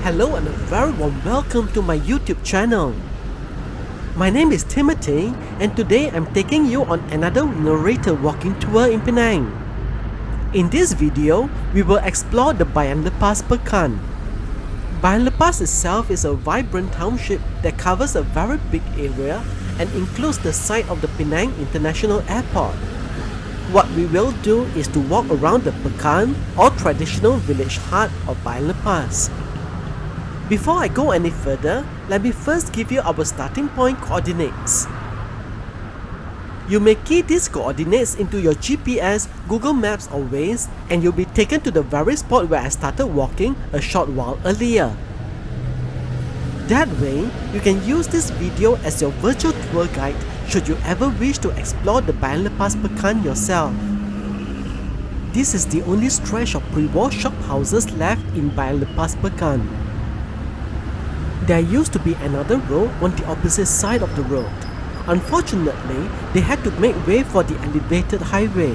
Hello and a very warm welcome to my YouTube channel. My name is Timothy and today I'm taking you on another narrator walking tour in Penang. In this video, we will explore the Bayan Lepas pekan. Bayan Lepas itself is a vibrant township that covers a very big area and includes the site of the Penang International Airport. What we will do is to walk around the pekan or traditional village heart of Bayan Lepas. Before I go any further, let me first give you our starting point coordinates. You may key these coordinates into your GPS, Google Maps or Waze and you'll be taken to the very spot where I started walking a short while earlier. That way, you can use this video as your virtual tour guide should you ever wish to explore the Bayan Lepas pekan yourself. This is the only stretch of pre-war shophouses left in Bayan Lepas pekan. There used to be another road on the opposite side of the road. Unfortunately, they had to make way for the elevated highway.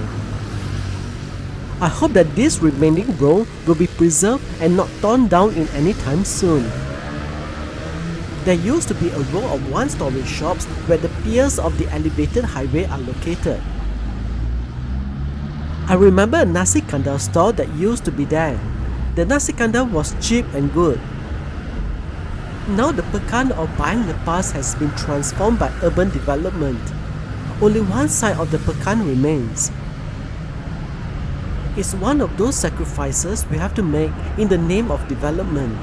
I hope that this remaining road will be preserved and not torn down in any time soon. There used to be a row of one-story shops where the piers of the elevated highway are located. I remember a nasi kandar store that used to be there. The nasi kandar was cheap and good. Now the pekan of Bayan Lepas has been transformed by urban development. Only one side of the pekan remains. It's one of those sacrifices we have to make in the name of development.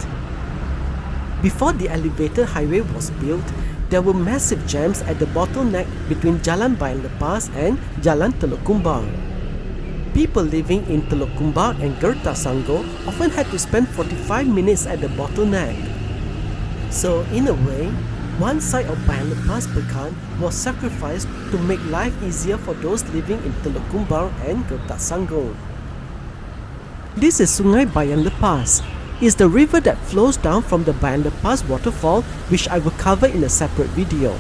Before the elevated highway was built, there were massive jams at the bottleneck between Jalan Bayan Lepas and Jalan Teluk Kumbar. People living in Teluk Kumbar and Gerta Sanggo often had to spend 45 minutes at the bottleneck. So in a way, one side of Bayan Lepas pekan was sacrificed to make life easier for those living in Teluk Kumbar and Gerta Sanggo. This is Sungai Bayan Lepas. It's the river that flows down from the Bayan Lepas waterfall, which I will cover in a separate video.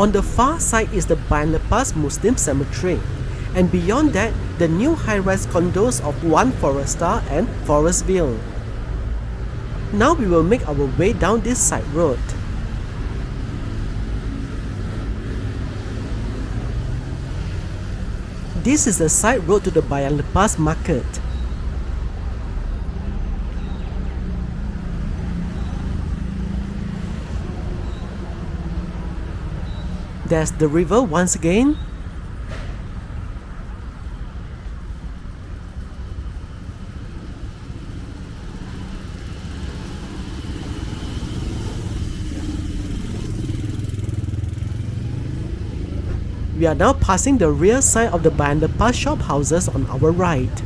On the far side is the Bayan Lepas Muslim Cemetery, and beyond that, the new high-rise condos of One Foresta and Forestville. Now we will make our way down this side road. This is the side road to the Bayan Lepas market. There's the river once again. We are now passing the rear side of the Bayan Lepas shophouses on our right.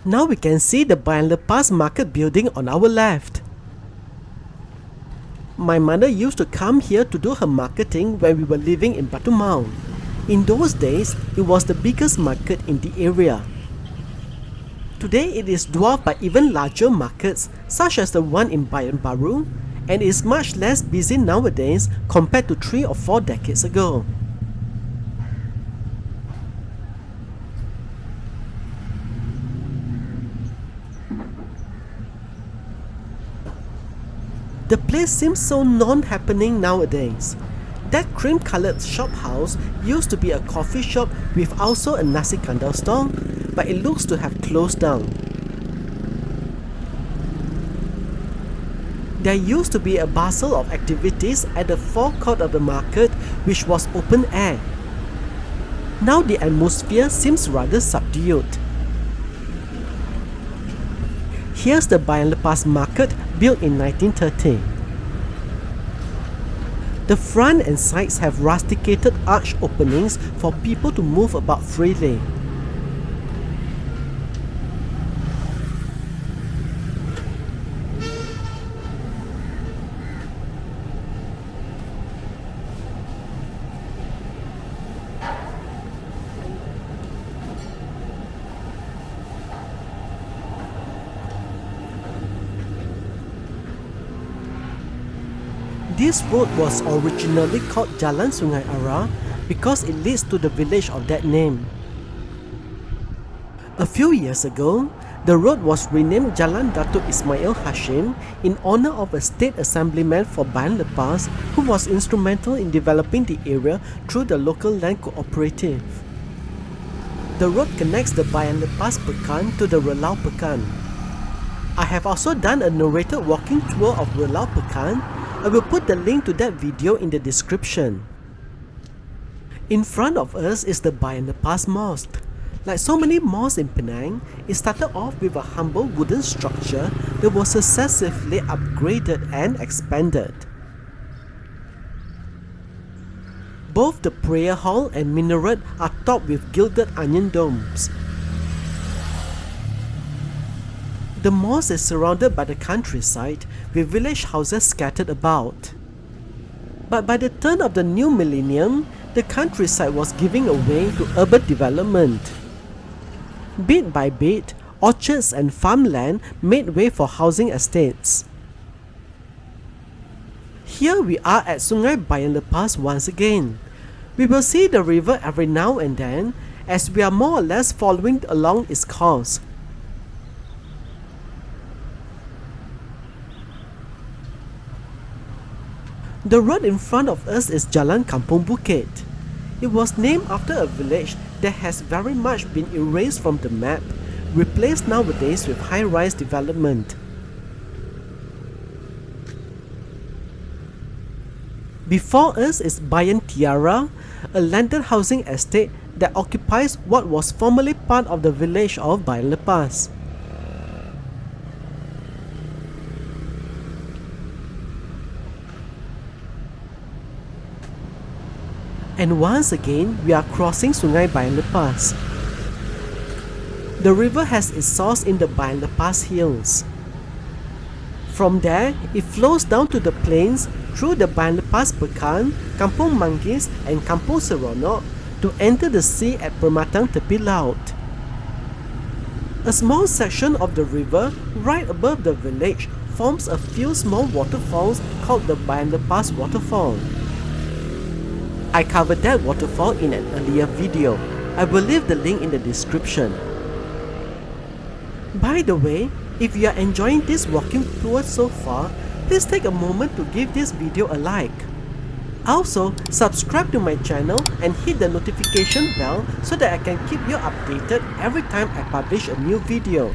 Now we can see the Bayan Lepas market building on our left. My mother used to come here to do her marketing when we were living in Batu Maung. In those days, it was the biggest market in the area. Today it is dwarfed by even larger markets such as the one in Bayan Baru and is much less busy nowadays compared to 3 or 4 decades ago. The place seems so non-happening nowadays. That cream-colored shop house used to be a coffee shop with also a nasi kandar store, but it looks to have closed down. There used to be a bustle of activities at the forecourt of the market, which was open air. Now the atmosphere seems rather subdued. Here's the Bayan Lepas market built in 1930. The front and sides have rusticated arch openings for people to move about freely. This road was originally called Jalan Sungai Ara because it leads to the village of that name. A few years ago, the road was renamed Jalan Datuk Ismail Hashim in honor of a state assemblyman for Bayan Lepas who was instrumental in developing the area through the local land cooperative. The road connects the Bayan Lepas Pekan to the Relau Pekan. I have also done a narrated walking tour of Relau Pekan. I will put the link to that video in the description. In front of us is the Bayan Lepas Mosque. Like so many mosques in Penang, it started off with a humble wooden structure that was successively upgraded and expanded. Both the prayer hall and minaret are topped with gilded onion domes. The mosque is surrounded by the countryside with village houses scattered about. But by the turn of the new millennium, the countryside was giving way to urban development. Bit by bit, orchards and farmland made way for housing estates. Here we are at Sungai Bayan Lepas once again. We will see the river every now and then as we are more or less following along its course. The road in front of us is Jalan Kampung Bukit. It was named after a village that has very much been erased from the map, replaced nowadays with high-rise development. Before us is Bayan Tiara, a landed housing estate that occupies what was formerly part of the village of Bayan Lepas. And once again, we are crossing Sungai Bayan Lepas. The river has its source in the Bayan Lepas hills. From there, it flows down to the plains through the Bayan Lepas Pekan, Kampung Manggis and Kampung Seronok to enter the sea at Permatang Tepi Laut. A small section of the river right above the village forms a few small waterfalls called the Bayan Lepas Waterfall. I covered that waterfall in an earlier video. I will leave the link in the description. By the way, if you are enjoying this walking tour so far, please take a moment to give this video a like. Also, subscribe to my channel and hit the notification bell so that I can keep you updated every time I publish a new video.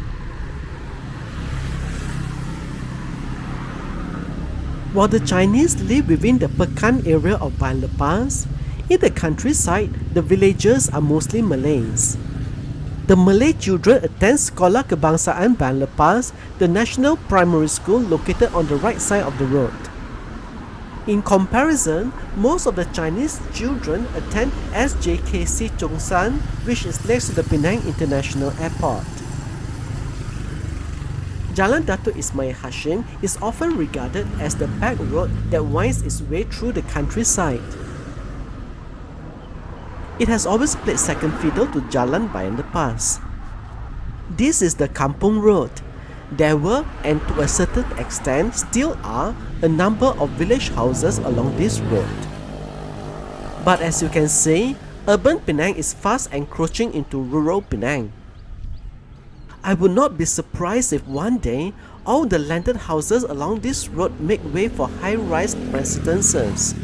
While the Chinese live within the Pekan area of Bayan Lepas, in the countryside, the villagers are mostly Malays. The Malay children attend Sekolah Kebangsaan Bayan Lepas, the national primary school located on the right side of the road. In comparison, most of the Chinese children attend SJKC Chongshan, which is next to the Penang International Airport. Jalan Datuk Ismail Hashim is often regarded as the back road that winds its way through the countryside. It has always played second fiddle to Jalan Bayan Lepas. This is the Kampung Road. There were, and to a certain extent still are, a number of village houses along this road. But as you can see, urban Penang is fast encroaching into rural Penang. I would not be surprised if one day, all the landed houses along this road make way for high-rise residences.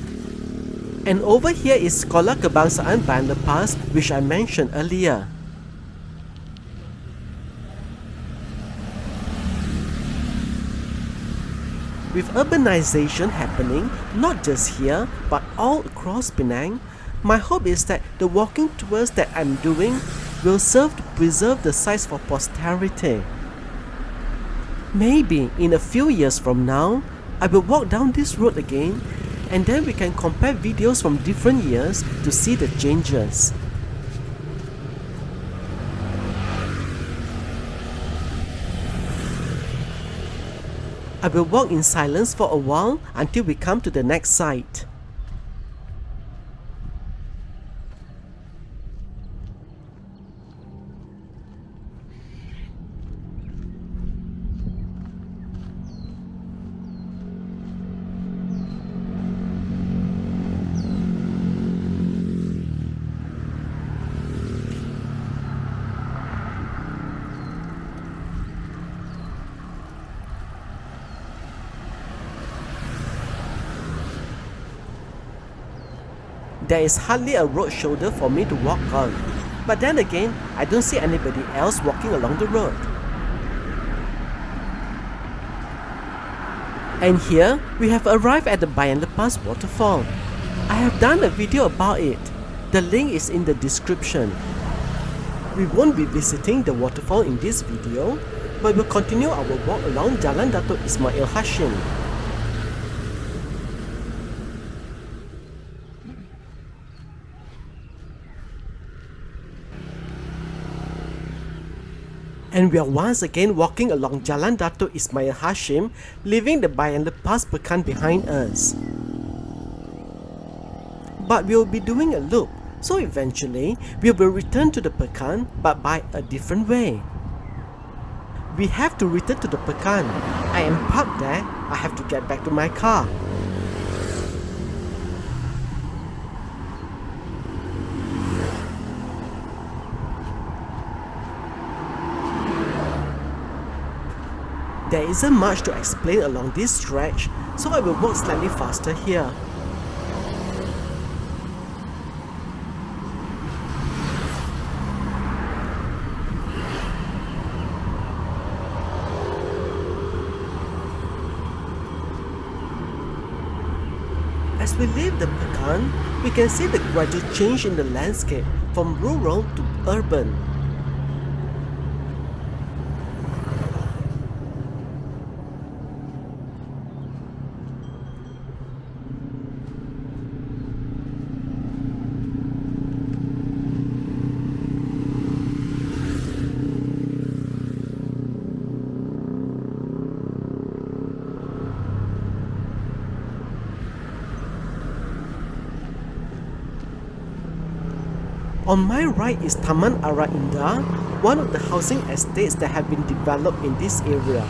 And over here is Sekolah Kebangsaan Bayan Lepas, which I mentioned earlier. With urbanization happening, not just here, but all across Penang, my hope is that the walking tours that I'm doing will serve to preserve the sites for posterity. Maybe in a few years from now, I will walk down this road again, and then we can compare videos from different years to see the changes. I will walk in silence for a while until we come to the next site. There is hardly a road shoulder for me to walk on, but then again, I don't see anybody else walking along the road. And here, we have arrived at the Bayan Lepas Waterfall. I have done a video about it. The link is in the description. We won't be visiting the waterfall in this video, but we'll continue our walk along Jalan Datuk Ismail Hashim. And we are once again walking along Jalan Datuk Ismail Hashim, leaving the Bayan Lepas pekan behind us. But we will be doing a loop, so eventually we will return to the pekan, but by a different way. We have to return to the pekan. I am parked there. I have to get back to my car. There isn't much to explain along this stretch, so I will walk slightly faster here. As we leave the pekan, we can see the gradual change in the landscape from rural to urban. On my right is Taman Ara Indah, one of the housing estates that have been developed in this area.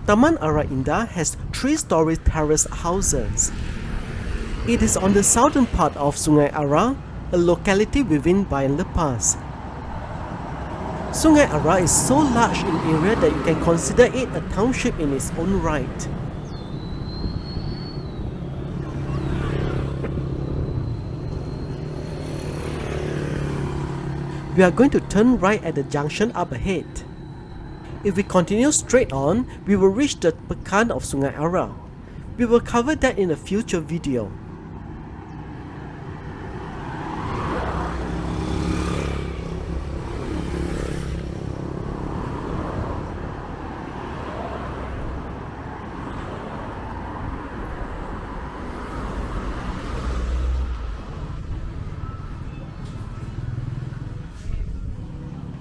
Taman Ara Indah has 3-story terrace houses. It is on the southern part of Sungai Ara, a locality within Bayan Lepas. Sungai Ara is so large in area that you can consider it a township in its own right. We are going to turn right at the junction up ahead. If we continue straight on, we will reach the pekan of Sungai Ara. We will cover that in a future video.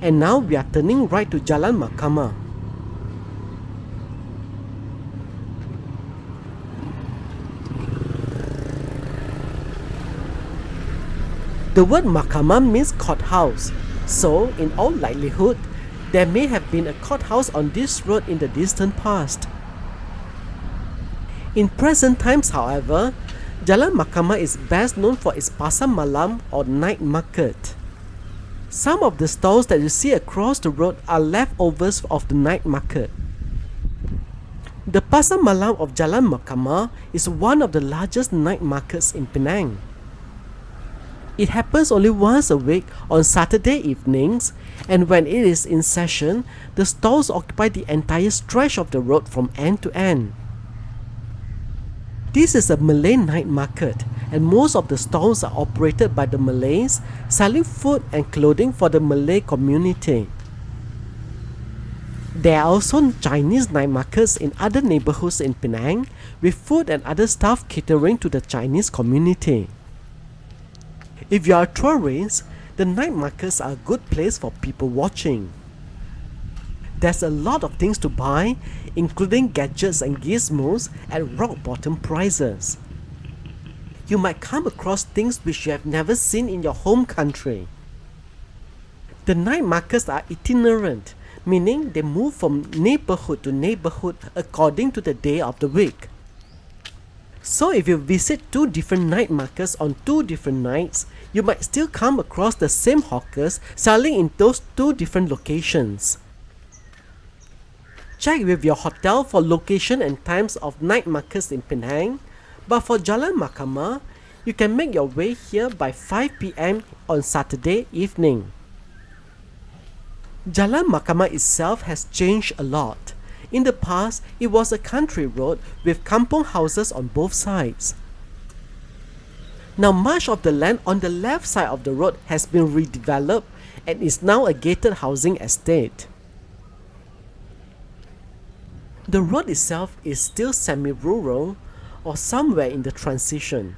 And now we are turning right to Jalan Mahkamah. The word Mahkamah means courthouse, so in all likelihood, there may have been a courthouse on this road in the distant past. In present times, however, Jalan Mahkamah is best known for its pasar malam or night market. Some of the stalls that you see across the road are leftovers of the night market. The pasar malam of Jalan Mahkamah is one of the largest night markets in Penang. It happens only once a week on Saturday evenings, and when it is in session, the stalls occupy the entire stretch of the road from end to end. This is a Malay night market, and most of the stalls are operated by the Malays, selling food and clothing for the Malay community. There are also Chinese night markets in other neighborhoods in Penang, with food and other stuff catering to the Chinese community. If you are a tourist, the night markets are a good place for people watching. There's a lot of things to buy, including gadgets and gizmos at rock bottom prices. You might come across things which you have never seen in your home country. The night markets are itinerant, meaning they move from neighborhood to neighborhood according to the day of the week. So if you visit two different night markets on two different nights, you might still come across the same hawkers selling in those two different locations. Check with your hotel for location and times of night markets in Penang, but for Jalan Mahkamah, you can make your way here by 5 p.m. on Saturday evening. Jalan Mahkamah itself has changed a lot. In the past, it was a country road with kampong houses on both sides. Now much of the land on the left side of the road has been redeveloped and is now a gated housing estate. The road itself is still semi-rural or somewhere in the transition.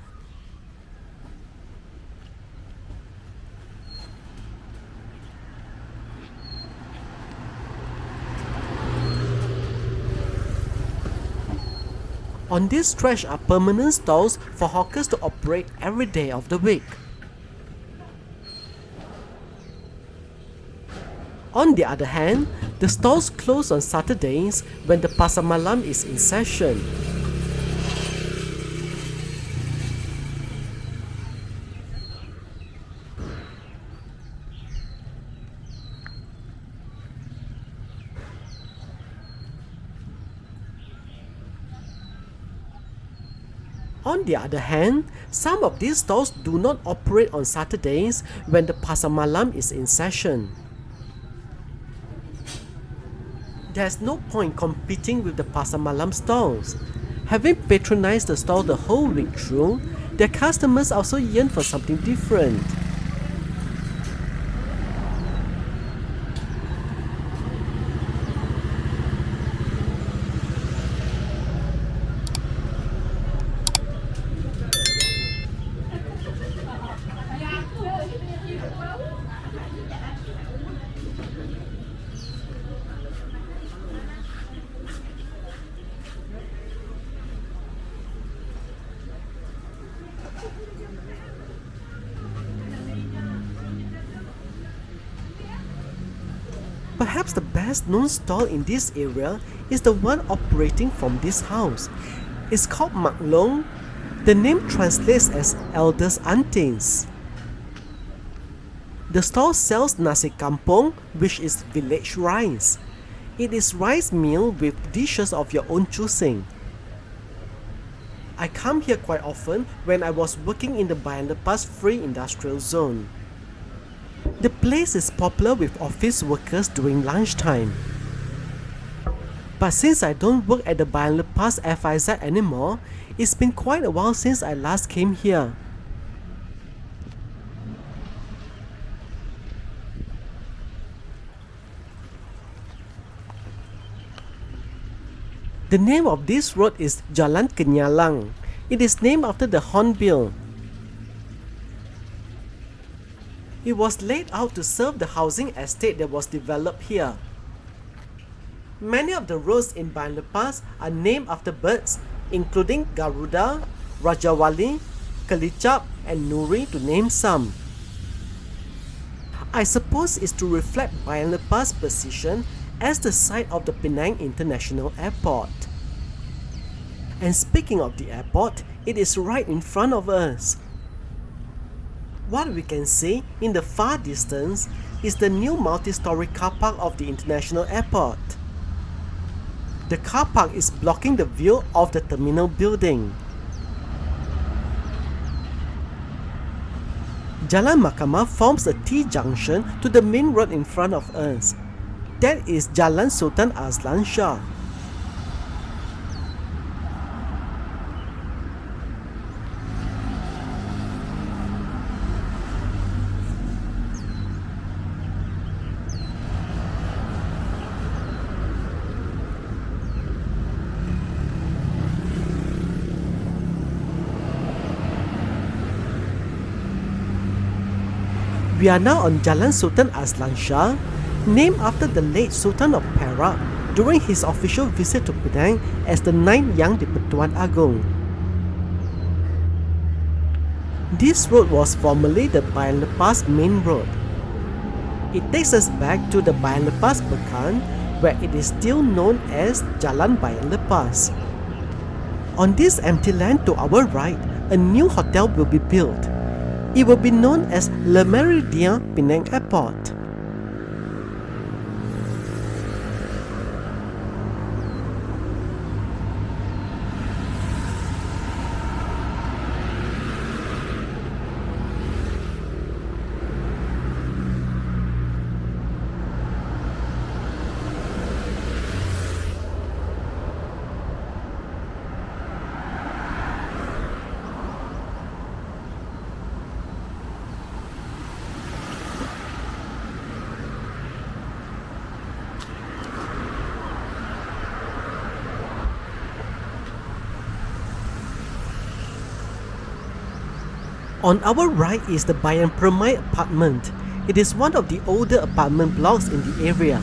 On this stretch are permanent stalls for hawkers to operate every day of the week. On the other hand, the stalls close on Saturdays when the Pasar Malam is in session. On the other hand, some of these stalls do not operate on Saturdays when the Pasar Malam is in session. There's no point competing with the Pasar Malam stalls. Having patronized the stall the whole week through, their customers also yearn for something different. Perhaps the best known stall in this area is the one operating from this house. It's called Mak Long. The name translates as elders aunties. The stall sells nasi kampong, which is village rice. It is rice meal with dishes of your own choosing. I come here quite often when I was working in the Bayan Lepas Free Industrial Zone. The place is popular with office workers during lunchtime. But since I don't work at the Bayan Lepas FIZ anymore, it's been quite a while since I last came here. The name of this road is Jalan Kenyalang. It is named after the hornbill. It was laid out to serve the housing estate that was developed here. Many of the roads in Bayan Lepas are named after birds, including Garuda, Rajawali, Kelicap, and Nuri, to name some. I suppose it's to reflect Bayan Lepas' position as the site of the Penang International Airport. And speaking of the airport, it is right in front of us. What we can see in the far distance is the new multi-story car park of the International Airport. The car park is blocking the view of the terminal building. Jalan Mahkamah forms a T-junction to the main road in front of us. That is Jalan Sultan Azlan Shah. We are now on Jalan Sultan Azlan Shah, named after the late Sultan of Perak during his official visit to Penang as the 9th Yang di-Pertuan Agong. This road was formerly the Bayan Lepas main road. It takes us back to the Bayan Lepas Pekan, where it is still known as Jalan Bayan Lepas. On this empty land to our right, a new hotel will be built. It will be known as Le Méridien Penang Airport. On our right is the Bayan Permai apartment. It is one of the older apartment blocks in the area.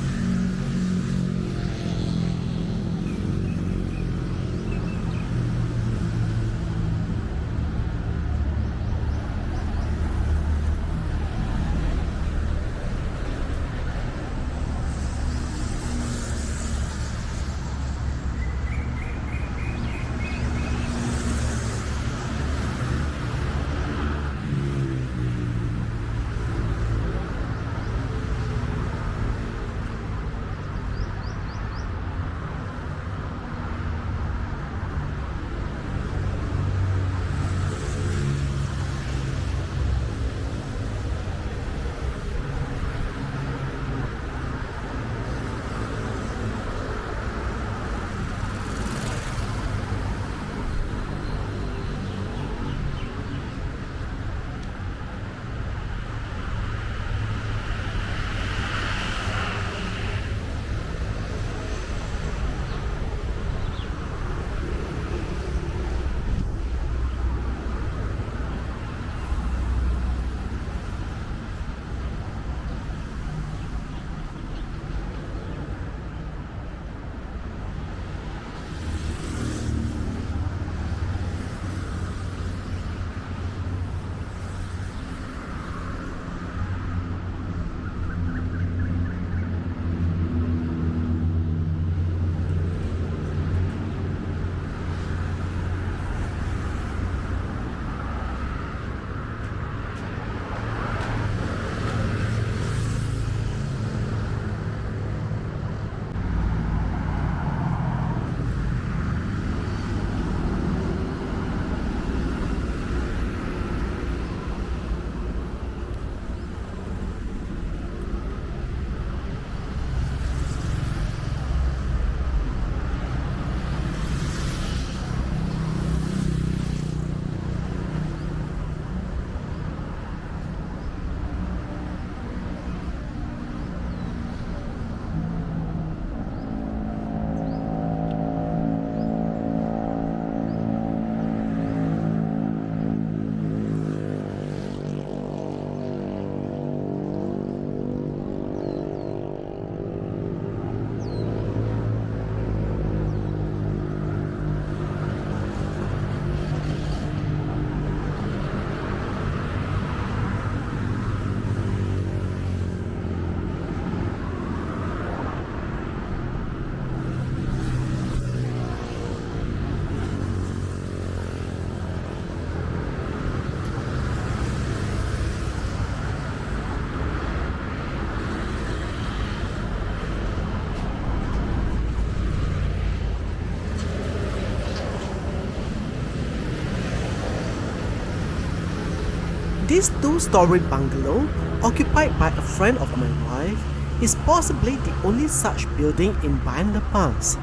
This two-story bungalow, occupied by a friend of my wife, is possibly the only such building in Bayan Lepas.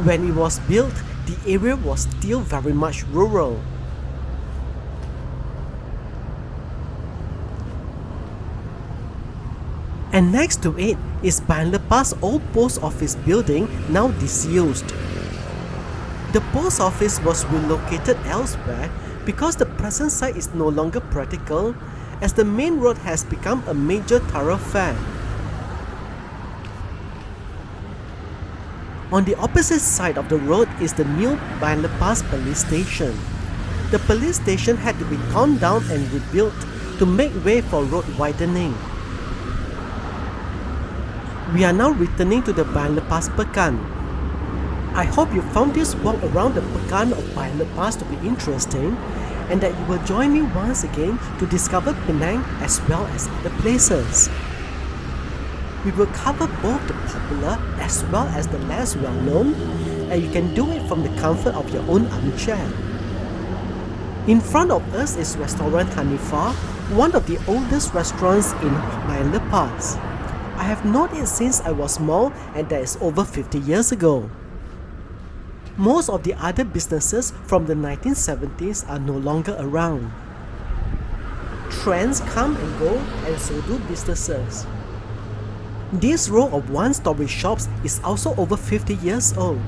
When it was built, the area was still very much rural. And next to it is Bayan Lepas old post office building, now disused. The post office was relocated elsewhere because the present site is no longer practical as the main road has become a major thoroughfare. On the opposite side of the road is the new Bayan Lepas police station. The police station had to be torn down and rebuilt to make way for road widening. We are now returning to the Bayan Lepas pekan. I hope you found this walk around the pekan of Bayan Lepas to be interesting and that you will join me once again to discover Penang as well as other places. We will cover both the popular as well as the less well-known, and you can do it from the comfort of your own armchair. In front of us is Restaurant Hanifah, one of the oldest restaurants in Bayan Lepas. I have known it since I was small, and that is over 50 years ago. Most of the other businesses from the 1970s are no longer around. Trends come and go, and so do businesses. This row of one-story shops is also over 50 years old,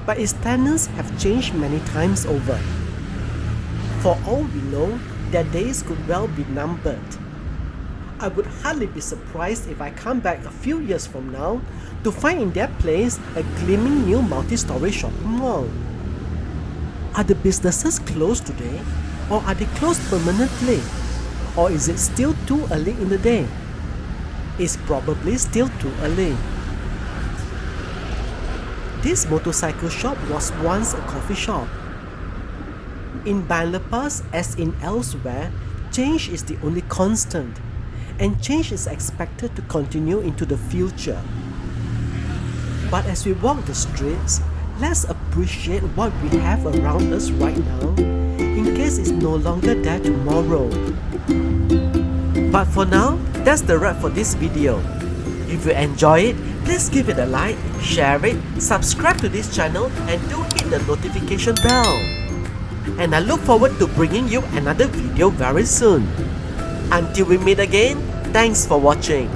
but its tenants have changed many times over. For all we know, their days could well be numbered. I would hardly be surprised if I come back a few years from now to find in their place a gleaming new multi-story shopping mall. Are the businesses closed today, or are they closed permanently? Or is it still too early in the day? It's probably still too early. This motorcycle shop was once a coffee shop. In Bayan Lepas, as in elsewhere, change is the only constant, and change is expected to continue into the future. But as we walk the streets, let's appreciate what we have around us right now, in case it's no longer there tomorrow. But for now, that's the wrap for this video. If you enjoy it, please give it a like, share it, subscribe to this channel, and do hit the notification bell. And I look forward to bringing you another video very soon. Until we meet again, thanks for watching.